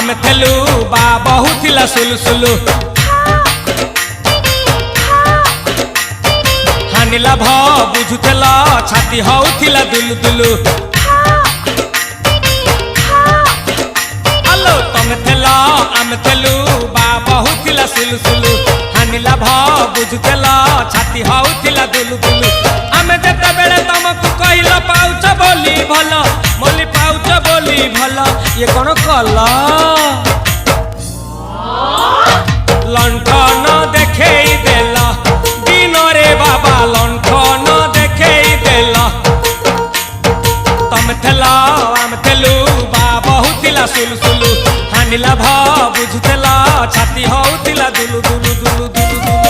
आमे थेलु बा बहुथिला सुलुसुलु हानिला भ बुझुथेला छाती हउथिला दुलुदुलु आलो तमे थेला आमे थेलु बा बहुथिला सुलुसुलु हानिला भ बुझुथेला छाती हउथिला दुलुदुलु आमे जेते बेले तमकु कहिला पाउछ बोली भलो मोली पाउछ बोली भलो ये कोन कला लंठन देखेई देला दिन रे बाबा लंठन देखेई देला तमे थेला आमे थेलु बा बहुथिला सुलुसुलु हानिला भ बुझुथेला छाती हउथिला दुलु दुलु दुलु दुलु दुलु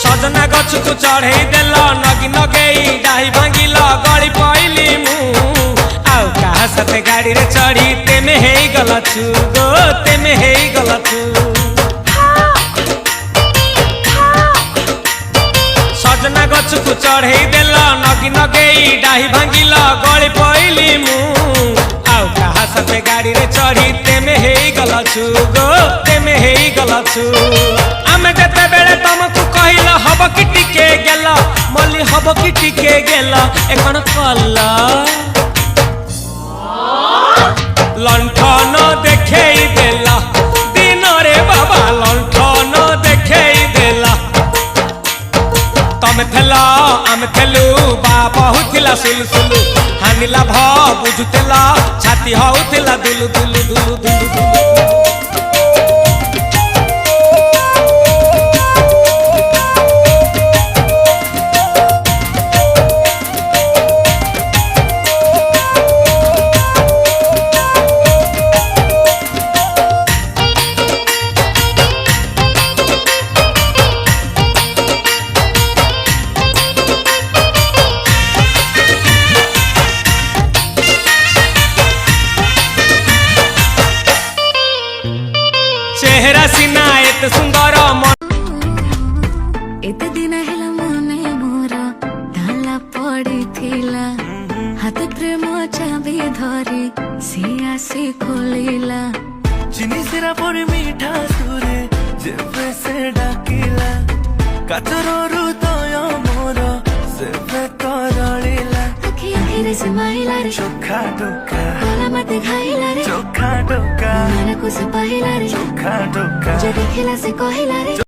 सजना गछकु चढ़ई देल नगी नगई डाही भांगिल गड़ी पइली मु आउ कहा साथे गाड़ी रे चढ़ी तेमे हेई गलछु गो तेमे हेई गलछु सजना गछकु चढ़ई देल नगी नगई डाही भांगिल गड़ी पइली मु आउ कहा साथे गाड़ी रे चढ़ी तेमे हेई गलछु गो तेमे हेई गलछु आमे जेते बेले तमकु कहिला हब कि टिके गेला मली हब कि टिके गेला एखन कला लंठन देखेई देला दिन रे बाबा लंठन देखेई देला तमे थेला आमे थेलु बा बहुथिला सुलुसुलु हानिला भ बुझुथेला छाती हउथिला दुलु दुलु दुलु दुलु दुलु चेहरा सीना एत सुंदर एत दिन हेला मने मोर ताला पड़ी थिला हाथ प्रेम चाबी धरी सिया से खोलिला चिनी सिरा पर मीठा सुरे जेबे से डाकिला काचर हृदय मोर सेबे तरलिला आखि आखिरे से माइला रे चोखा डोका कोला मते खाइला रे चोखा डोका मन को से पाहिला रे चोखा डोका जे देखिला से कहिला रे